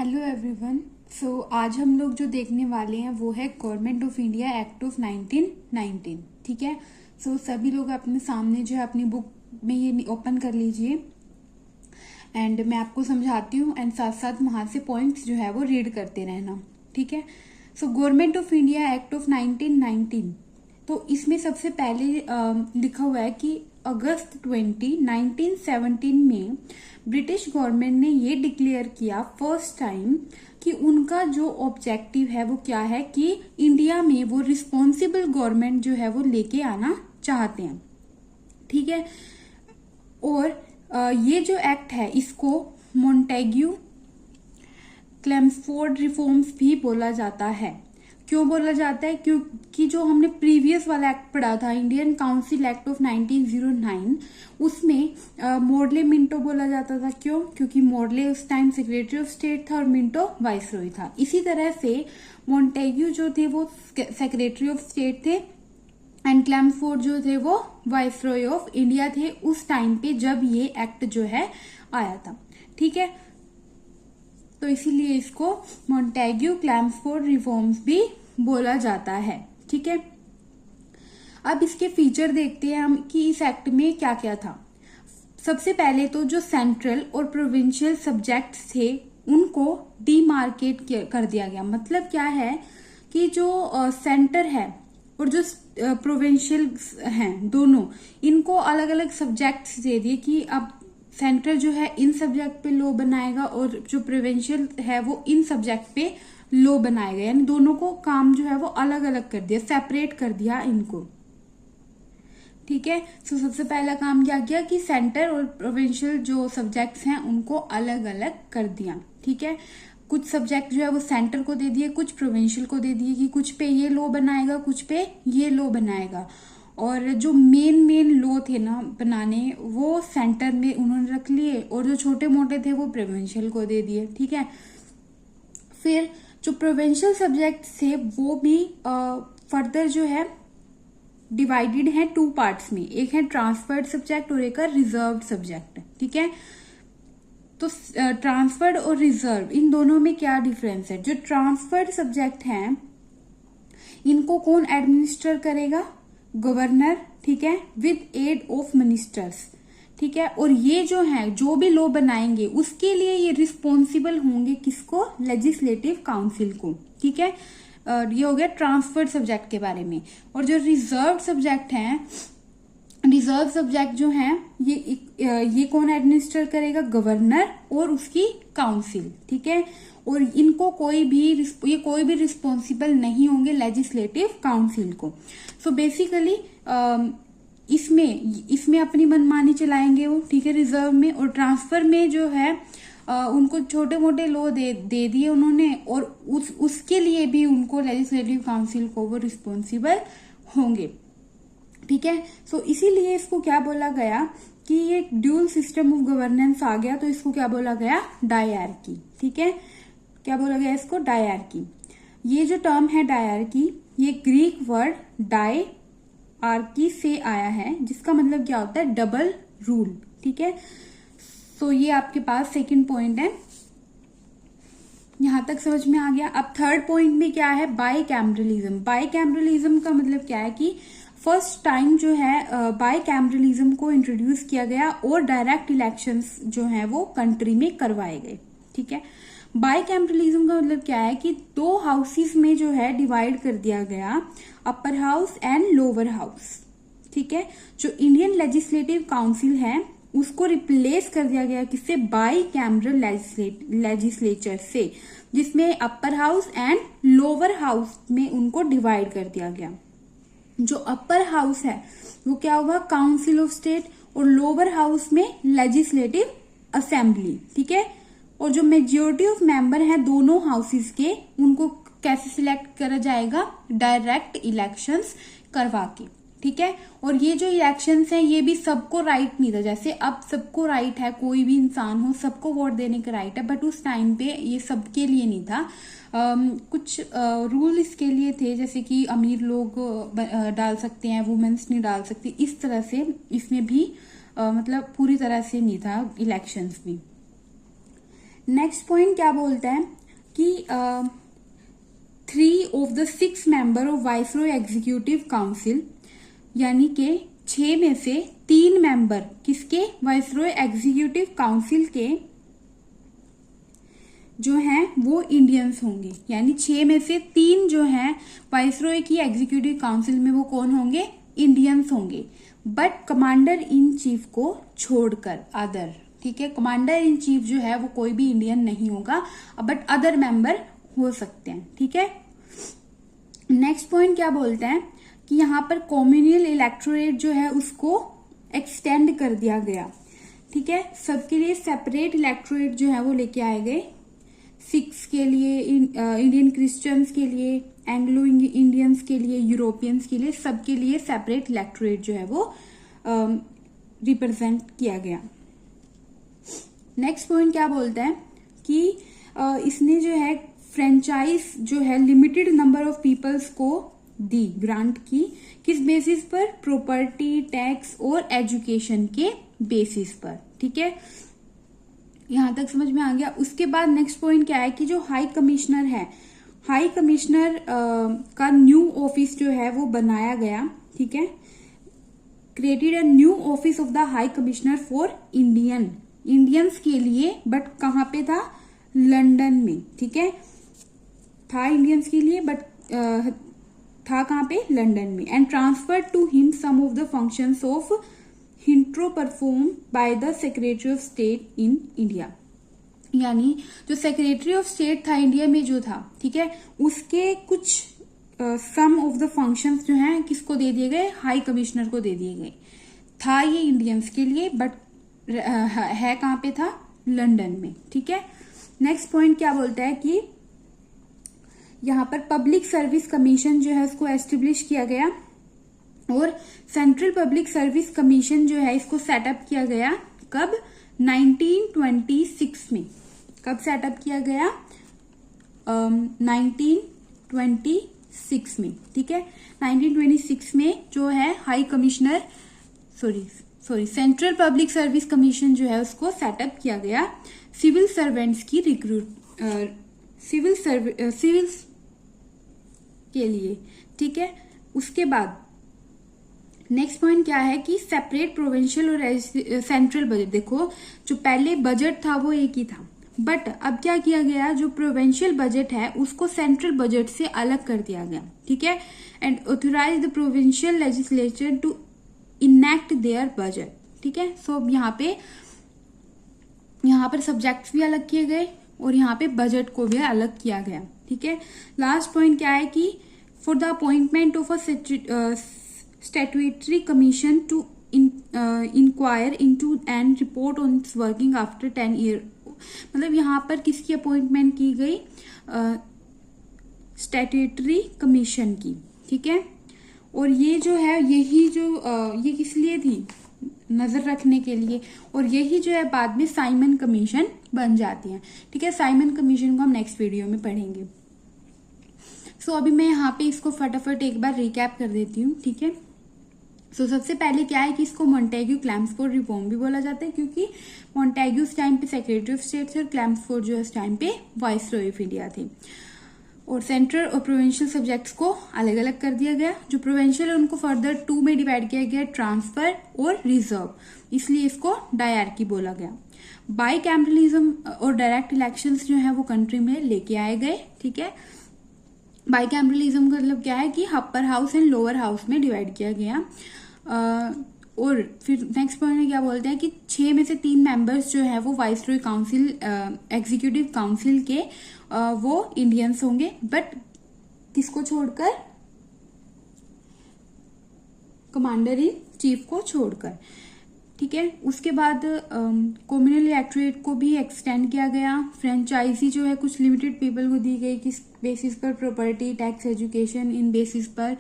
Hello everyone. आज हम लोग जो देखने वाले हैं वो है government of India act of 1919। ठीक है। सभी लोग अपने सामने जो है अपनी बुक में ये ओपन कर लीजिए एंड मैं आपको समझाती हूँ एंड साथ साथ वहां से पॉइंट्स जो है वो रीड करते रहना। ठीक है। Government of India act of 1919, तो इसमें सबसे पहले लिखा हुआ है कि अगस्त 1917 में ब्रिटिश गवर्नमेंट ने ये डिक्लेयर किया फर्स्ट टाइम कि उनका जो ऑब्जेक्टिव है वो क्या है कि इंडिया में वो रिस्पॉन्सिबल गवर्नमेंट जो है वो लेके आना चाहते हैं। ठीक है। और ये जो एक्ट है इसको मॉन्टेग्यू क्लेम्सफोर्ड रिफॉर्म्स भी बोला जाता है। क्यों बोला जाता है? क्योंकि जो हमने प्रीवियस वाला एक्ट पढ़ा था इंडियन काउंसिल एक्ट ऑफ 1909, उसमें मोर्ले मिंटो बोला जाता था। क्यों? क्योंकि मोर्ले उस टाइम सेक्रेटरी ऑफ स्टेट था और मिंटो वाइसरॉय था। इसी तरह से मॉन्टेग्यू जो थे वो सेक्रेटरी ऑफ स्टेट थे एंड क्लेम्सफोर्ड जो थे वो वाइसरॉय ऑफ इंडिया थे उस टाइम पे जब ये एक्ट जो है आया था। ठीक है। तो इसीलिए इसको मॉन्टेग्यू क्लेम्सफोर्ड रिफॉर्म्स भी बोला जाता है। ठीक है। अब इसके फीचर देखते हैं हम कि इस एक्ट में क्या क्या था। सबसे पहले तो जो सेंट्रल और प्रोविंशियल सब्जेक्ट्स थे उनको डीमार्केट कर दिया गया। मतलब क्या है कि जो सेंटर है और जो प्रोविंशियल हैं दोनों, इनको अलग अलग सब्जेक्ट्स दे दिए कि अब सेंटर जो है इन सब्जेक्ट पे लॉ बनाएगा और जो प्रोविंशियल है वो इन सब्जेक्ट पे लॉ बनाएगा। यानी दोनों को काम जो है वो अलग अलग कर दिया, सेपरेट कर दिया इनको। ठीक है। सबसे पहला काम क्या किया कि सेंटर और प्रोविंशियल जो सब्जेक्ट्स हैं उनको अलग अलग कर दिया। ठीक है। कुछ सब्जेक्ट जो है वो सेंटर को दे दिए, कुछ प्रोविंशियल को दे दिए कि कुछ पे ये लॉ बनाएगा, कुछ पे ये लॉ बनाएगा। और जो मेन लॉ थे ना बनाने वो सेंटर में उन्होंने रख लिए और जो छोटे मोटे थे वो प्रोविंशियल को दे दिए। ठीक है। फिर जो प्रोविंशियल सब्जेक्ट थे वो भी फर्दर जो है डिवाइडेड है टू पार्ट्स में, एक है ट्रांसफर्ड सब्जेक्ट और एक है रिजर्व्ड सब्जेक्ट। ठीक है। तो ट्रांसफर्ड और रिजर्व इन दोनों में क्या डिफरेंस है? जो ट्रांसफर्ड सब्जेक्ट हैं इनको कौन एडमिनिस्टर करेगा? गवर्नर। ठीक है। With aid of ministers. ठीक है। और ये जो है जो भी लॉ बनाएंगे उसके लिए ये रिस्पॉन्सिबल होंगे किसको? लेजिस्लेटिव काउंसिल को। ठीक है। ये हो गया ट्रांसफर्ड सब्जेक्ट के बारे में। और जो रिजर्व सब्जेक्ट हैं, रिजर्व सब्जेक्ट जो हैं ये कौन एडमिनिस्टर करेगा? गवर्नर और उसकी काउंसिल। ठीक है। और इनको कोई भी रिस्पॉन्सिबल नहीं होंगे लेजिस्लेटिव काउंसिल को। बेसिकली इसमें अपनी मनमानी चलाएंगे वो। ठीक है। रिजर्व में और ट्रांसफर में जो है उनको छोटे मोटे लॉ दे दिए उन्होंने और उसके लिए भी उनको लेजिस्लेटिव काउंसिल को वो रिस्पॉन्सिबल होंगे। ठीक है। इसीलिए इसको क्या बोला गया कि ये ड्यूल सिस्टम ऑफ गवर्नेंस आ गया, तो इसको क्या बोला गया? डायरकी। ठीक है। क्या बोला गया इसको? डायरकी। ये जो टर्म है डायरकी ये ग्रीक वर्ड डायआर्की से आया है जिसका मतलब क्या होता है? Double rule. ठीक है। ये आपके पास सेकंड पॉइंट है। यहां तक समझ में आ गया। अब थर्ड पॉइंट में क्या है? बाईकैमरलिज्म। बाईकैमरलिज्म का मतलब क्या है कि फर्स्ट टाइम जो है बाईकैमरलिज्म को इंट्रोड्यूस किया गया और डायरेक्ट इलेक्शंस जो है वो कंट्री में करवाए गए। ठीक है। बाईकैमरलिज्म का मतलब क्या है कि दो हाउसेस में जो है डिवाइड कर दिया गया, upper house and lower house. ठीक है। जो इंडियन लेजिस्लेटिव काउंसिल है उसको रिप्लेस कर दिया गया किससे? बाईकैमरल लेजिस्लेचर से, जिसमें upper house and lower house में उनको डिवाइड कर दिया गया। जो अपर हाउस है वो क्या होगा? काउंसिल ऑफ स्टेट और लोअर हाउस में लेजिस्लेटिव असेंबली। ठीक है। और जो मेजोरिटी ऑफ मेंबर है दोनों हाउसेस के उनको कैसे सिलेक्ट करा जाएगा? डायरेक्ट इलेक्शंस करवा के। ठीक है। और ये जो इलेक्शंस हैं ये भी सबको राइट नहीं था। जैसे अब सबको राइट है, कोई भी इंसान हो सबको वोट देने का राइट है, बट उस टाइम पे ये सबके लिए नहीं था। कुछ रूल इसके लिए थे जैसे कि अमीर लोग डाल सकते हैं, वुमेन्स नहीं डाल सकती। इस तरह से इसमें भी मतलब पूरी तरह से नहीं था इलेक्शंस भी। नेक्स्ट पॉइंट क्या बोलता है कि 3 of the 6 member of viceroy executive council, यानी कि 6 में से 3 मेंबर किसके, वाइसरॉय एग्जीक्यूटिव काउंसिल के जो हैं वो इंडियंस होंगे। यानी 6 में से 3 जो हैं वाइसरॉय की एग्जीक्यूटिव काउंसिल में वो कौन होंगे, इंडियंस होंगे, बट कमांडर इन चीफ को छोड़कर अदर। ठीक है, कमांडर इन चीफ जो है वो कोई भी इंडियन नहीं होगा, बट अदर मेंबर हो सकते हैं। ठीक है, नेक्स्ट पॉइंट क्या बोलते हैं कि यहाँ पर कॉम्युनल इलेक्टोरेट जो है उसको एक्सटेंड कर दिया गया। ठीक है, सबके लिए सेपरेट इलेक्टोरेट जो है वो लेके आए गए, सिख्स के लिए, इंडियन क्रिश्चियंस के लिए, एंग्लो इंडियंस के लिए, यूरोपियंस के लिए, सबके लिए सेपरेट इलेक्टोरेट जो है वो रिप्रेजेंट किया गया। नेक्स्ट पॉइंट क्या बोलता है कि इसने जो है फ्रेंचाइज जो है लिमिटेड नंबर ऑफ पीपल्स को दी, ग्रांट की, किस बेसिस पर, प्रॉपर्टी, टैक्स और एजुकेशन के बेसिस पर। ठीक है, यहां तक समझ में आ गया। उसके बाद नेक्स्ट पॉइंट क्या है कि जो हाई कमिश्नर है, हाई कमिश्नर का न्यू ऑफिस जो है वो बनाया गया। ठीक है, created a new office of the high commissioner for Indians के लिए, बट कहां पे था, लंदन में। ठीक है, था इंडियंस के लिए बट था कहां पे, लंदन में। And transfer to him some of the functions of हिंट्रो perform by the secretary of state in India. यानी जो सेक्रेटरी ऑफ स्टेट था इंडिया में जो था, ठीक है, उसके कुछ सम ऑफ द फंक्शंस जो हैं किसको दे दिए गए, हाई कमिश्नर को दे दिए गए। था ये इंडियंस के लिए बट है कहां पे था, लंदन में। ठीक है, नेक्स्ट पॉइंट क्या बोलता है कि यहां पर पब्लिक सर्विस कमीशन जो है उसको एस्टेब्लिश किया गया, और सेंट्रल पब्लिक सर्विस कमीशन जो है इसको सेटअप किया गया कब, 1926 में। कब सेटअप किया गया, 1926 में। ठीक है, 1926 में जो है high commissioner sorry central public service commission जो है उसको सेटअप किया गया सिविल सर्वेंट्स की सिविल के लिए। ठीक है, उसके बाद नेक्स्ट पॉइंट क्या है कि सेपरेट प्रोविंशियल और सेंट्रल बजट। देखो जो पहले बजट था वो एक ही था, बट अब क्या किया गया, जो प्रोविंशियल बजट है उसको सेंट्रल बजट से अलग कर दिया गया। ठीक है, and authorise the provincial legislature to enact their budget. ठीक है, सो यहाँ पर सब्जेक्ट्स भी अलग किए गए और यहाँ पे बजट को भी अलग किया गया। ठीक है, लास्ट पॉइंट क्या है कि for the appointment of a statutory commission to inquire into and report on its working after 10 year. मतलब यहाँ पर किसकी अपॉइंटमेंट की गई, स्टैट्यूटरी कमीशन की। ठीक है, और ये जो है यही जो ये किस लिए थी, नजर रखने के लिए, और यही जो है बाद में साइमन कमीशन बन जाती है। ठीक है, साइमन कमीशन को हम नेक्स्ट वीडियो में पढ़ेंगे। सो अभी मैं यहाँ पे इसको फटाफट एक बार रिकैप कर देती हूँ। ठीक है, सो सबसे पहले क्या है कि इसको मॉन्टेग्यू क्लैम्सफोर्ड रिफॉर्म भी बोला जाता है, क्योंकि मॉन्टेग्यू उस टाइम पे सेक्रेटरी ऑफ स्टेट थे और क्लैम्सफोर्ड जो उस टाइम पे वाइसरॉय ऑफ इंडिया थे। और सेंट्रल और प्रोविंशियल सब्जेक्ट्स को अलग अलग कर दिया गया। जो प्रोविंशियल है उनको फर्दर 2 में डिवाइड किया गया, ट्रांसफर और रिजर्व, इसलिए इसको डायरकी बोला गया। बाई कैम्परलिज्म और डायरेक्ट इलेक्शंस जो है वो कंट्री में लेके आए गए। ठीक है, बाई कैम्परलिज्म का मतलब क्या है कि upper house and lower house में डिवाइड किया गया। और फिर नेक्स्ट पॉइंट में क्या बोलते हैं कि 6 में से 3 मेंबर्स जो है वो वाइसरॉय काउंसिल एग्जीक्यूटिव काउंसिल के वो इंडियंस होंगे, बट किसको छोड़कर, कमांडर इन चीफ को छोड़कर। ठीक है, उसके बाद कम्युनल इलेक्टोरेट को भी एक्सटेंड किया गया। फ्रेंचाइजी जो है कुछ लिमिटेड पीपल को दी गई, किस बेसिस पर, प्रॉपर्टी, टैक्स, एजुकेशन, इन बेसिस पर।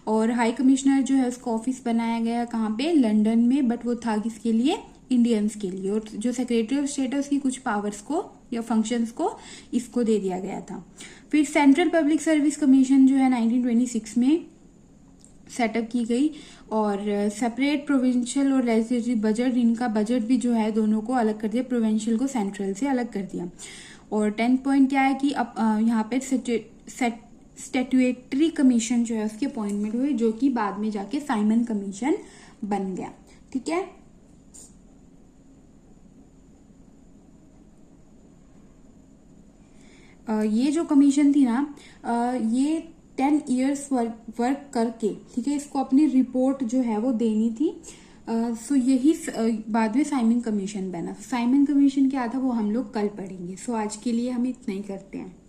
और हाई कमिश्नर जो है उसका ऑफिस बनाया गया कहाँ पे, लंदन में, बट वो था किसके लिए, इंडियंस के लिए। और जो सेक्रेटरी ऑफ स्टेट है उसकी कुछ पावर्स को या फंक्शंस को इसको दे दिया गया था। फिर सेंट्रल पब्लिक सर्विस कमीशन जो है 1926 में सेटअप की गई और सेपरेट प्रोविंशियल और लेजिस्लेटिव बजट, इनका बजट भी जो है दोनों को अलग कर दिया, प्रोविंशियल को सेंट्रल से अलग कर दिया। और 10th पॉइंट क्या है कि अब यहाँ पे स्टैट्यूटरी कमीशन जो है उसकी अपॉइंटमेंट हुई, जो कि बाद में जाके साइमन कमीशन बन गया। ठीक है, ये जो कमीशन थी ना, ये 10 ईयर्स वर्क करके, ठीक है, इसको अपनी रिपोर्ट जो है वो देनी थी। सो यही बाद में साइमन कमीशन बना। साइमन कमीशन क्या था वो हम लोग कल पढ़ेंगे। सो आज के लिए हम इतना ही करते हैं।